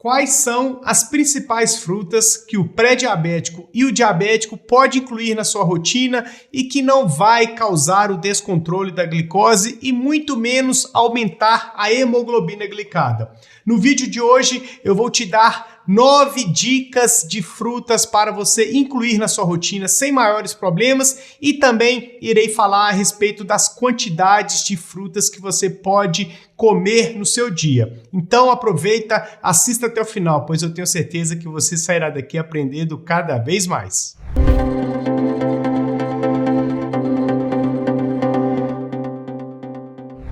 Quais são as principais frutas que o pré-diabético e o diabético pode incluir na sua rotina e que não vai causar o descontrole da glicose e muito menos aumentar a hemoglobina glicada? No vídeo de hoje eu vou te dar 9 dicas de frutas para você incluir na sua rotina sem maiores problemas e também irei falar a respeito das quantidades de frutas que você pode comer no seu dia. Então aproveita, assista até o final, pois eu tenho certeza que você sairá daqui aprendendo cada vez mais.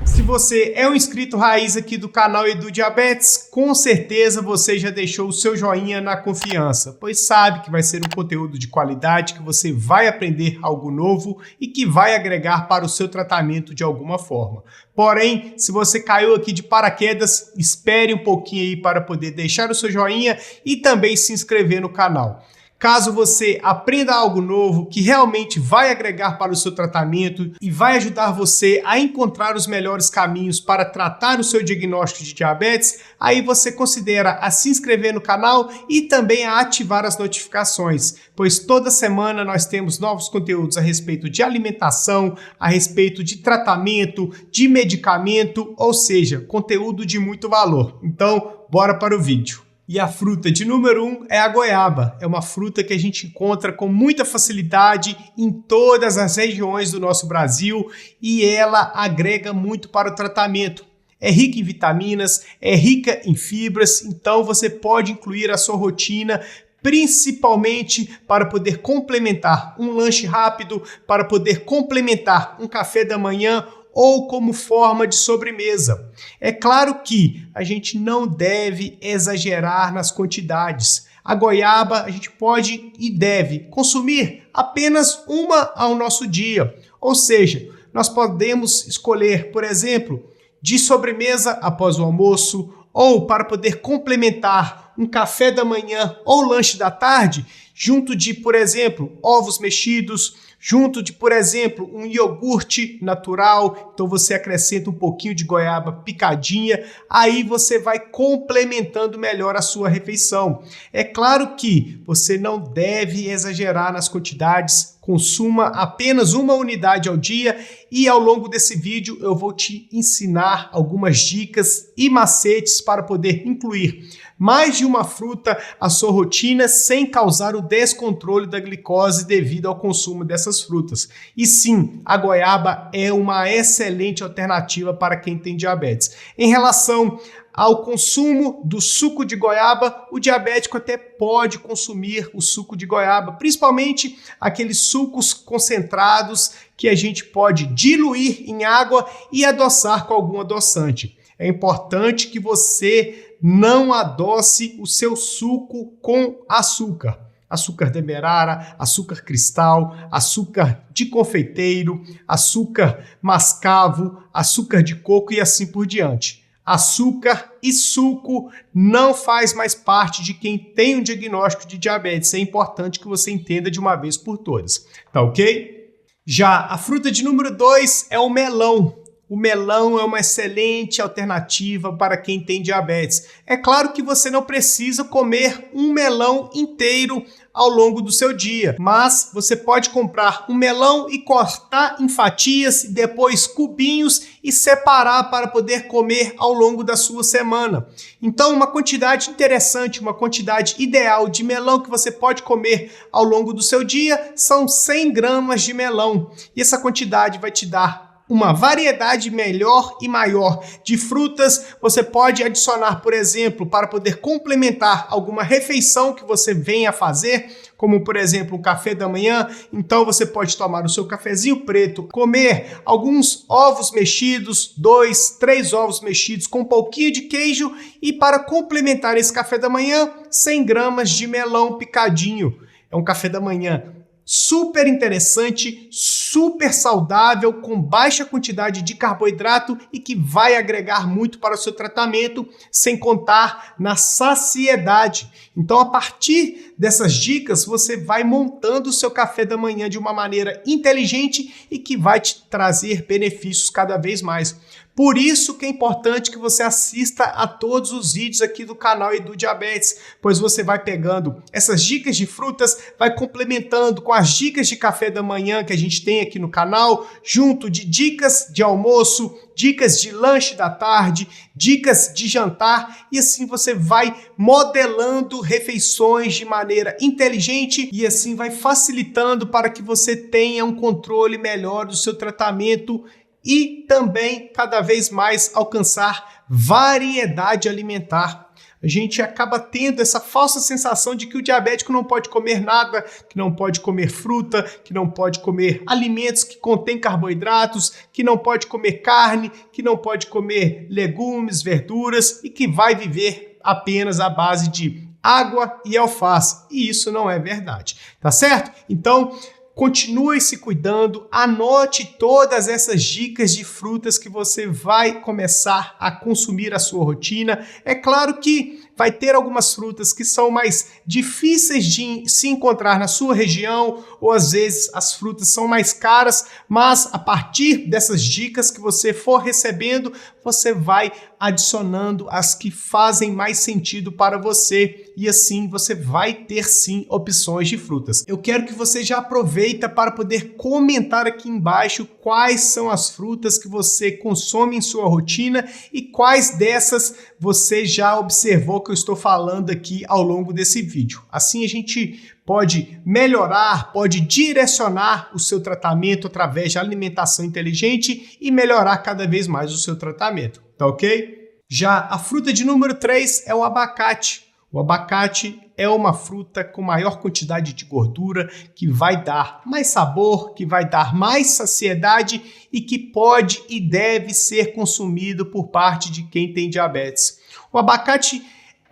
Se você é um inscrito raiz aqui do canal Edu Diabetes, com certeza você já deixou o seu joinha na confiança, pois sabe que vai ser um conteúdo de qualidade, que você vai aprender algo novo e que vai agregar para o seu tratamento de alguma forma. Porém, se você caiu aqui de paraquedas, espere um pouquinho aí para poder deixar o seu joinha e também se inscrever no canal. Caso você aprenda algo novo que realmente vai agregar para o seu tratamento e vai ajudar você a encontrar os melhores caminhos para tratar o seu diagnóstico de diabetes, aí você considera a se inscrever no canal e também a ativar as notificações, pois toda semana nós temos novos conteúdos a respeito de alimentação, a respeito de tratamento, de medicamento, ou seja, conteúdo de muito valor. Então, bora para o vídeo. E a fruta de número 1 é a goiaba. É uma fruta que a gente encontra com muita facilidade em todas as regiões do nosso Brasil e ela agrega muito para o tratamento. É rica em vitaminas, é rica em fibras, então você pode incluir a sua rotina principalmente para poder complementar um lanche rápido, para poder complementar um café da manhã ou como forma de sobremesa. É claro que a gente não deve exagerar nas quantidades. A goiaba a gente pode e deve consumir apenas uma ao nosso dia. Ou seja, nós podemos escolher, por exemplo, de sobremesa após o almoço ou para poder complementar um café da manhã ou lanche da tarde, junto de, por exemplo, ovos mexidos, junto de, por exemplo, um iogurte natural, então você acrescenta um pouquinho de goiaba picadinha, aí você vai complementando melhor a sua refeição. É claro que você não deve exagerar nas quantidades, consuma apenas uma unidade ao dia e ao longo desse vídeo eu vou te ensinar algumas dicas e macetes para poder incluir mais de uma fruta à sua rotina sem causar o descontrole da glicose devido ao consumo dessas frutas. E sim, a goiaba é uma excelente alternativa para quem tem diabetes. Em relação ao consumo do suco de goiaba, o diabético até pode consumir o suco de goiaba, principalmente aqueles sucos concentrados que a gente pode diluir em água e adoçar com algum adoçante. É importante que você não adoce o seu suco com açúcar. Açúcar demerara, açúcar cristal, açúcar de confeiteiro, açúcar mascavo, açúcar de coco e assim por diante. Açúcar e suco não faz mais parte de quem tem um diagnóstico de diabetes. É importante que você entenda de uma vez por todas. Tá ok? Já a fruta de número 2 é o melão. O melão é uma excelente alternativa para quem tem diabetes. É claro que você não precisa comer um melão inteiro ao longo do seu dia, mas você pode comprar um melão e cortar em fatias, depois cubinhos e separar para poder comer ao longo da sua semana. Então, uma quantidade interessante, uma quantidade ideal de melão que você pode comer ao longo do seu dia são 100 gramas de melão. E essa quantidade vai te dar uma variedade melhor e maior de frutas. Você pode adicionar, por exemplo, para poder complementar alguma refeição que você venha a fazer, como por exemplo um café da manhã, então você pode tomar o seu cafezinho preto, comer alguns ovos mexidos, 2, 3 ovos mexidos com um pouquinho de queijo e para complementar esse café da manhã, 100 gramas de melão picadinho. É um café da manhã super interessante, super saudável, com baixa quantidade de carboidrato e que vai agregar muito para o seu tratamento, sem contar na saciedade. Então, a partir dessas dicas, você vai montando o seu café da manhã de uma maneira inteligente e que vai te trazer benefícios cada vez mais. Por isso que é importante que você assista a todos os vídeos aqui do canal Edu Diabetes, pois você vai pegando essas dicas de frutas, vai complementando com as dicas de café da manhã que a gente tem aqui no canal, junto de dicas de almoço, dicas de lanche da tarde, dicas de jantar, e assim você vai modelando refeições de maneira inteligente e assim vai facilitando para que você tenha um controle melhor do seu tratamento e também cada vez mais alcançar variedade alimentar. A gente acaba tendo essa falsa sensação de que o diabético não pode comer nada, que não pode comer fruta, que não pode comer alimentos que contêm carboidratos, que não pode comer carne, que não pode comer legumes, verduras e que vai viver apenas à base de água e alface. E isso não é verdade, tá certo? Então, continue se cuidando, anote todas essas dicas de frutas que você vai começar a consumir a sua rotina. É claro que vai ter algumas frutas que são mais difíceis de se encontrar na sua região, ou às vezes as frutas são mais caras, mas a partir dessas dicas que você for recebendo, você vai adicionando as que fazem mais sentido para você e assim você vai ter sim opções de frutas. Eu quero que você já aproveita para poder comentar aqui embaixo quais são as frutas que você consome em sua rotina e quais dessas você já observou que eu estou falando aqui ao longo desse vídeo. Assim a gente pode melhorar, pode direcionar o seu tratamento através de alimentação inteligente e melhorar cada vez mais o seu tratamento, tá ok? Já a fruta de número 3 é o abacate. O abacate é uma fruta com maior quantidade de gordura, que vai dar mais sabor, que vai dar mais saciedade e que pode e deve ser consumido por parte de quem tem diabetes. O abacate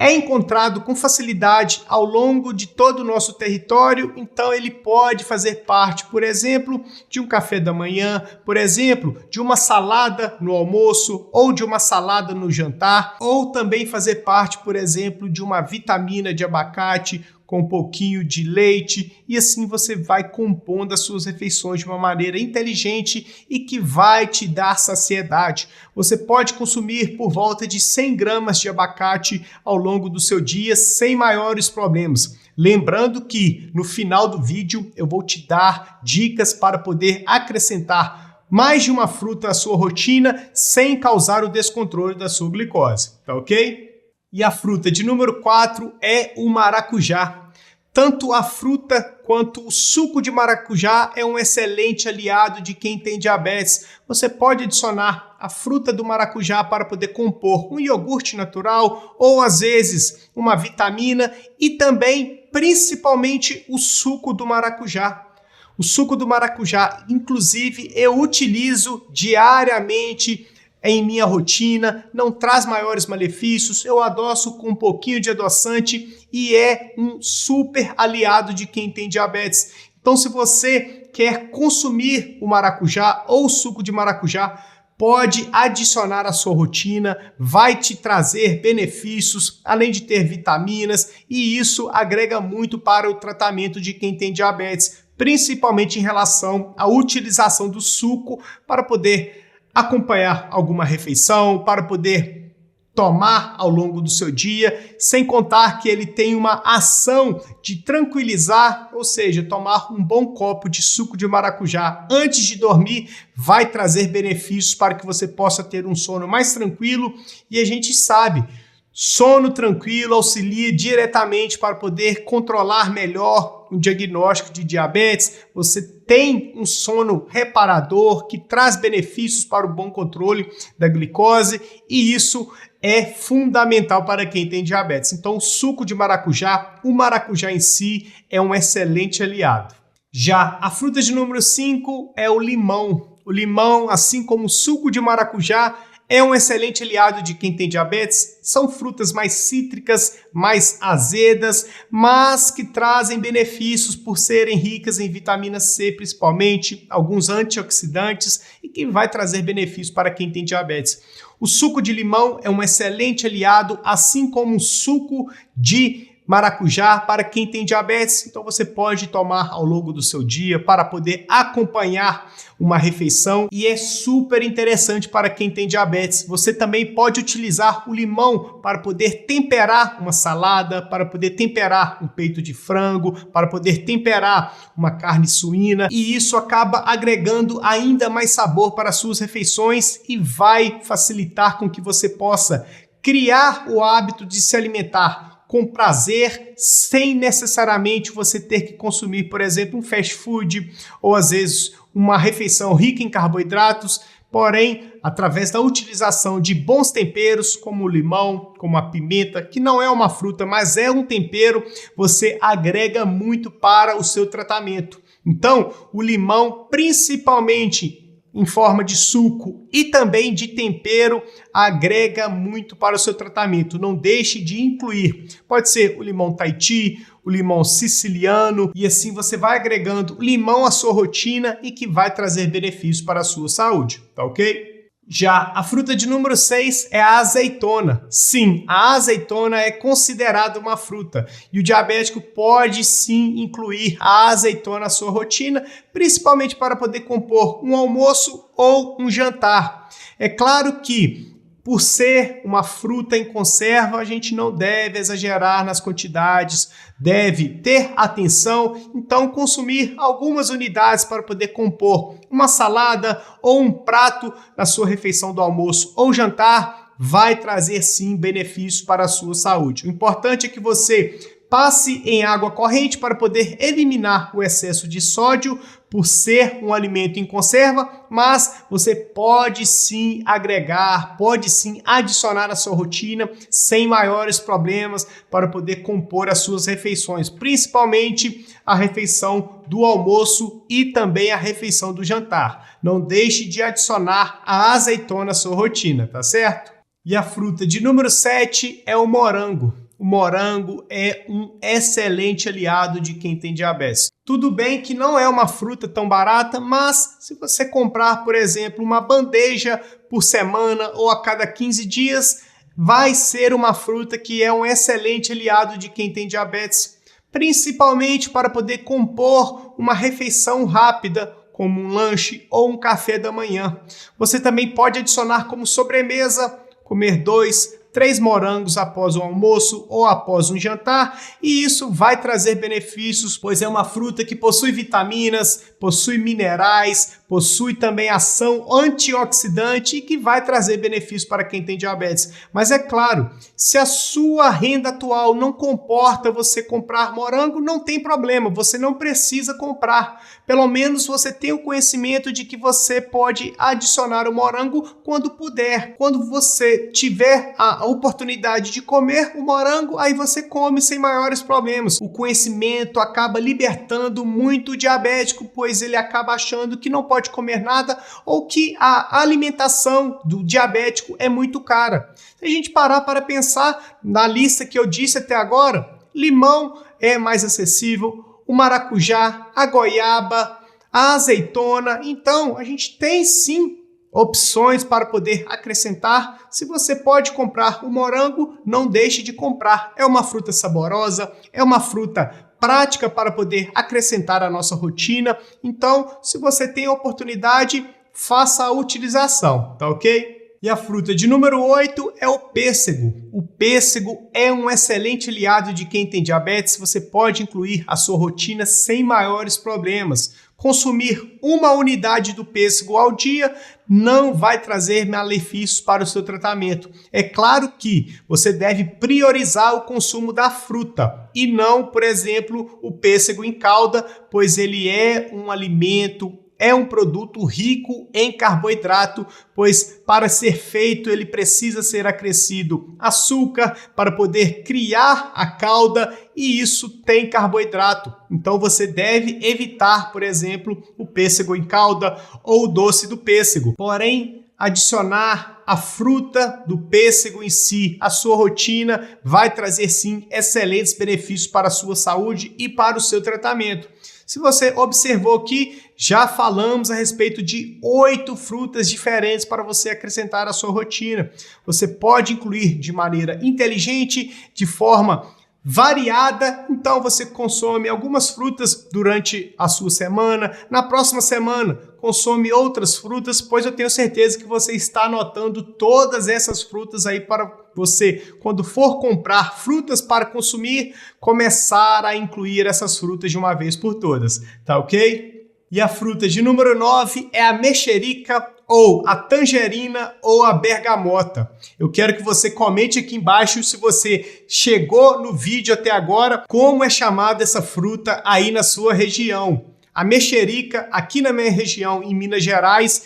é encontrado com facilidade ao longo de todo o nosso território, então ele pode fazer parte, por exemplo, de um café da manhã, por exemplo, de uma salada no almoço ou de uma salada no jantar, ou também fazer parte, por exemplo, de uma vitamina de abacate com um pouquinho de leite, e assim você vai compondo as suas refeições de uma maneira inteligente e que vai te dar saciedade. Você pode consumir por volta de 100 gramas de abacate ao longo do seu dia sem maiores problemas. Lembrando que no final do vídeo eu vou te dar dicas para poder acrescentar mais de uma fruta à sua rotina sem causar o descontrole da sua glicose, tá ok? E a fruta de número 4 é o maracujá. Tanto a fruta quanto o suco de maracujá é um excelente aliado de quem tem diabetes. Você pode adicionar a fruta do maracujá para poder compor um iogurte natural ou, às vezes, uma vitamina e também, principalmente, o suco do maracujá. O suco do maracujá, inclusive, eu utilizo diariamente em minha rotina, não traz maiores malefícios, eu adoço com um pouquinho de adoçante e é um super aliado de quem tem diabetes. Então, se você quer consumir o maracujá ou o suco de maracujá, pode adicionar à sua rotina, vai te trazer benefícios, além de ter vitaminas, e isso agrega muito para o tratamento de quem tem diabetes, principalmente em relação à utilização do suco para poder acompanhar alguma refeição, para poder tomar ao longo do seu dia, sem contar que ele tem uma ação de tranquilizar, ou seja, tomar um bom copo de suco de maracujá antes de dormir vai trazer benefícios para que você possa ter um sono mais tranquilo, e a gente sabe, sono tranquilo auxilia diretamente para poder controlar melhor um diagnóstico de diabetes. Você tem um sono reparador que traz benefícios para o bom controle da glicose e isso é fundamental para quem tem diabetes. Então, o suco de maracujá, o maracujá em si, é um excelente aliado. Já a fruta de número 5 é o limão. O limão, assim como o suco de maracujá, é um excelente aliado de quem tem diabetes. São frutas mais cítricas, mais azedas, mas que trazem benefícios por serem ricas em vitamina C, principalmente, alguns antioxidantes, e que vai trazer benefícios para quem tem diabetes. O suco de limão é um excelente aliado, assim como o suco de maracujá para quem tem diabetes, então você pode tomar ao longo do seu dia para poder acompanhar uma refeição e é super interessante para quem tem diabetes. Você também pode utilizar o limão para poder temperar uma salada, para poder temperar um peito de frango, para poder temperar uma carne suína e isso acaba agregando ainda mais sabor para as suas refeições e vai facilitar com que você possa criar o hábito de se alimentar com prazer, sem necessariamente você ter que consumir, por exemplo, um fast food ou às vezes uma refeição rica em carboidratos, porém, através da utilização de bons temperos, como o limão, como a pimenta, que não é uma fruta, mas é um tempero, você agrega muito para o seu tratamento. Então, o limão, principalmente em forma de suco e também de tempero, agrega muito para o seu tratamento. Não deixe de incluir. Pode ser o limão Tahiti, o limão siciliano, e assim você vai agregando o limão à sua rotina e que vai trazer benefícios para a sua saúde, tá ok? Já a fruta de número 6 é a azeitona. Sim, a azeitona é considerada uma fruta e o diabético pode sim incluir a azeitona na sua rotina, principalmente para poder compor um almoço ou um jantar. É claro que por ser uma fruta em conserva, a gente não deve exagerar nas quantidades, deve ter atenção, então consumir algumas unidades para poder compor uma salada ou um prato na sua refeição do almoço ou jantar vai trazer sim benefícios para a sua saúde. O importante é que você passe em água corrente para poder eliminar o excesso de sódio por ser um alimento em conserva, mas você pode sim agregar, pode sim adicionar à sua rotina sem maiores problemas para poder compor as suas refeições, principalmente a refeição do almoço e também a refeição do jantar. Não deixe de adicionar a azeitona à sua rotina, tá certo? E a fruta de número 7 é o morango. O morango é um excelente aliado de quem tem diabetes. Tudo bem que não é uma fruta tão barata, mas se você comprar, por exemplo, uma bandeja por semana ou a cada 15 dias, vai ser uma fruta que é um excelente aliado de quem tem diabetes, principalmente para poder compor uma refeição rápida, como um lanche ou um café da manhã. Você também pode adicionar como sobremesa, comer 2, 3 morangos após o almoço ou após um jantar, e isso vai trazer benefícios, pois é uma fruta que possui vitaminas, possui minerais, possui também ação antioxidante e que vai trazer benefícios para quem tem diabetes. Mas é claro, se a sua renda atual não comporta você comprar morango, não tem problema, você não precisa comprar. Pelo menos você tem o conhecimento de que você pode adicionar o morango quando puder. Quando você tiver a oportunidade de comer o morango, aí você come sem maiores problemas. O conhecimento acaba libertando muito o diabético, pois ele acaba achando que não pode comer nada ou que a alimentação do diabético é muito cara. Se a gente parar para pensar na lista que eu disse até agora, limão é mais acessível, o maracujá, a goiaba, a azeitona. Então, a gente tem sim opções para poder acrescentar. Se você pode comprar o morango, não deixe de comprar. É uma fruta saborosa, é uma fruta prática para poder acrescentar à nossa rotina. Então, se você tem a oportunidade, faça a utilização, tá ok? E a fruta de número 8 é o pêssego. O pêssego é um excelente aliado de quem tem diabetes. Você pode incluir a sua rotina sem maiores problemas. Consumir uma unidade do pêssego ao dia não vai trazer malefícios para o seu tratamento. É claro que você deve priorizar o consumo da fruta e não, por exemplo, o pêssego em calda, pois ele é um alimento, é um produto rico em carboidrato, pois para ser feito ele precisa ser acrescido açúcar para poder criar a calda e isso tem carboidrato. Então você deve evitar, por exemplo, o pêssego em calda ou o doce do pêssego. Porém, adicionar a fruta do pêssego em si à sua rotina vai trazer sim excelentes benefícios para a sua saúde e para o seu tratamento. Se você observou aqui, já falamos a respeito de 8 frutas diferentes para você acrescentar à sua rotina. Você pode incluir de maneira inteligente, de forma variada, então você consome algumas frutas durante a sua semana, na próxima semana consome outras frutas, pois eu tenho certeza que você está anotando todas essas frutas aí para você, quando for comprar frutas para consumir, começar a incluir essas frutas de uma vez por todas, tá ok? E a fruta de número 9 é a mexerica, ou a tangerina, ou a bergamota. Eu quero que você comente aqui embaixo se você chegou no vídeo até agora, como é chamada essa fruta aí na sua região. A mexerica, aqui na minha região, em Minas Gerais,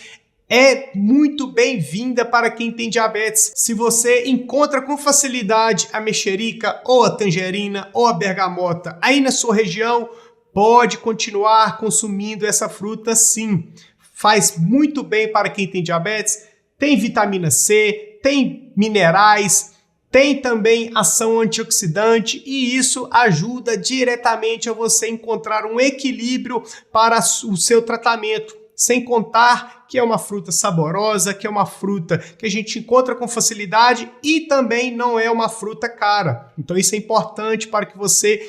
é muito bem-vinda para quem tem diabetes. Se você encontra com facilidade a mexerica, ou a tangerina, ou a bergamota aí na sua região, pode continuar consumindo essa fruta sim. Faz muito bem para quem tem diabetes, tem vitamina C, tem minerais, tem também ação antioxidante e isso ajuda diretamente a você encontrar um equilíbrio para o seu tratamento. Sem contar que é uma fruta saborosa, que é uma fruta que a gente encontra com facilidade e também não é uma fruta cara. Então isso é importante para que você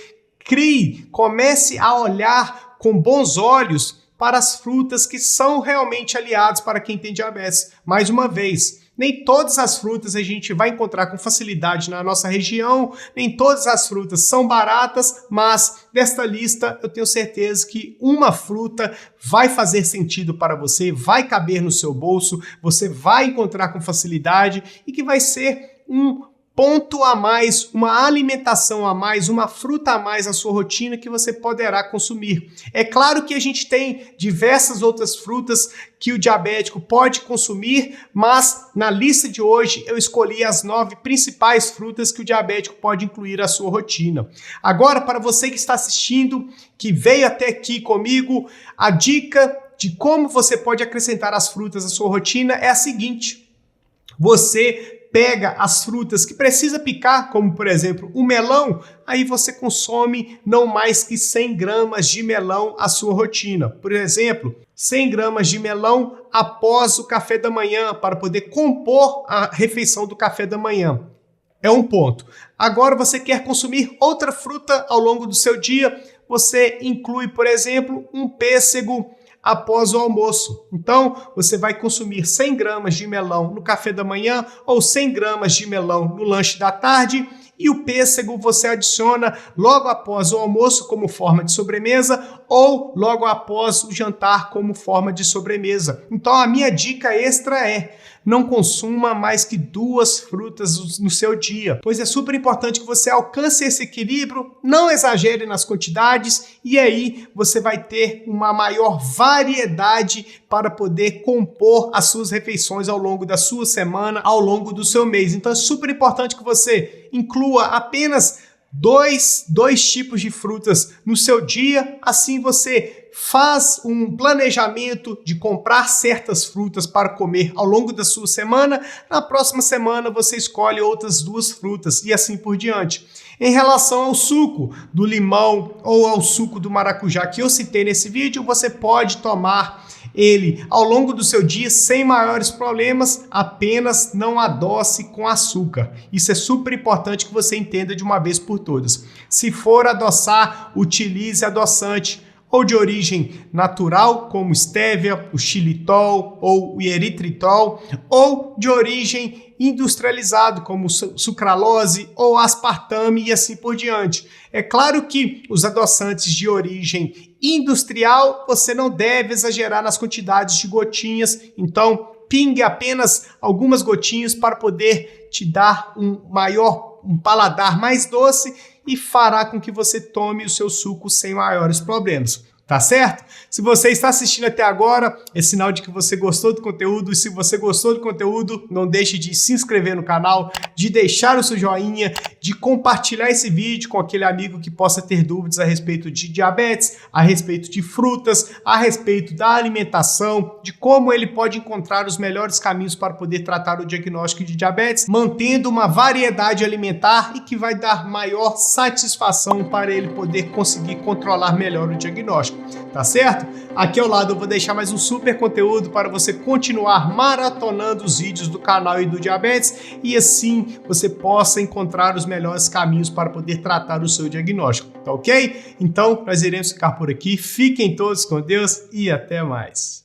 comece a olhar com bons olhos para as frutas que são realmente aliados para quem tem diabetes. Mais uma vez, nem todas as frutas a gente vai encontrar com facilidade na nossa região, nem todas as frutas são baratas, mas desta lista eu tenho certeza que uma fruta vai fazer sentido para você, vai caber no seu bolso, você vai encontrar com facilidade e que vai ser um ponto a mais, uma alimentação a mais, uma fruta a mais na sua rotina que você poderá consumir. É claro que a gente tem diversas outras frutas que o diabético pode consumir, mas na lista de hoje eu escolhi as 9 principais frutas que o diabético pode incluir à sua rotina. Agora, para você que está assistindo, que veio até aqui comigo, a dica de como você pode acrescentar as frutas à sua rotina é a seguinte: você pega as frutas que precisa picar, como por exemplo o melão, aí você consome não mais que 100 gramas de melão à sua rotina. Por exemplo, 100 gramas de melão após o café da manhã, para poder compor a refeição do café da manhã. É um ponto. Agora você quer consumir outra fruta ao longo do seu dia, você inclui, por exemplo, um pêssego após o almoço. Então, você vai consumir 100 gramas de melão no café da manhã ou 100 gramas de melão no lanche da tarde e o pêssego você adiciona logo após o almoço como forma de sobremesa ou logo após o jantar como forma de sobremesa. Então, a minha dica extra é: não consuma mais que 2 frutas no seu dia, pois é super importante que você alcance esse equilíbrio, não exagere nas quantidades e aí você vai ter uma maior variedade para poder compor as suas refeições ao longo da sua semana, ao longo do seu mês. Então é super importante que você inclua apenas dois tipos de frutas no seu dia, assim você faz um planejamento de comprar certas frutas para comer ao longo da sua semana, na próxima semana você escolhe outras 2 frutas e assim por diante. Em relação ao suco do limão ou ao suco do maracujá que eu citei nesse vídeo, você pode tomar ele ao longo do seu dia sem maiores problemas, apenas não adoce com açúcar. Isso é super importante que você entenda de uma vez por todas. Se for adoçar, utilize adoçante ou de origem natural, como stevia, o xilitol ou o eritritol, ou de origem industrializado, como sucralose ou aspartame e assim por diante. É claro que os adoçantes de origem industrial, você não deve exagerar nas quantidades de gotinhas, então pingue apenas algumas gotinhas para poder te dar um paladar mais doce e fará com que você tome o seu suco sem maiores problemas. Tá certo? Se você está assistindo até agora, é sinal de que você gostou do conteúdo. E se você gostou do conteúdo, não deixe de se inscrever no canal, de deixar o seu joinha, de compartilhar esse vídeo com aquele amigo que possa ter dúvidas a respeito de diabetes, a respeito de frutas, a respeito da alimentação, de como ele pode encontrar os melhores caminhos para poder tratar o diagnóstico de diabetes, mantendo uma variedade alimentar e que vai dar maior satisfação para ele poder conseguir controlar melhor o diagnóstico. Tá certo? Aqui ao lado eu vou deixar mais um super conteúdo para você continuar maratonando os vídeos do canal e do diabetes e assim você possa encontrar os melhores caminhos para poder tratar o seu diagnóstico, tá ok? Então, nós iremos ficar por aqui. Fiquem todos com Deus e até mais.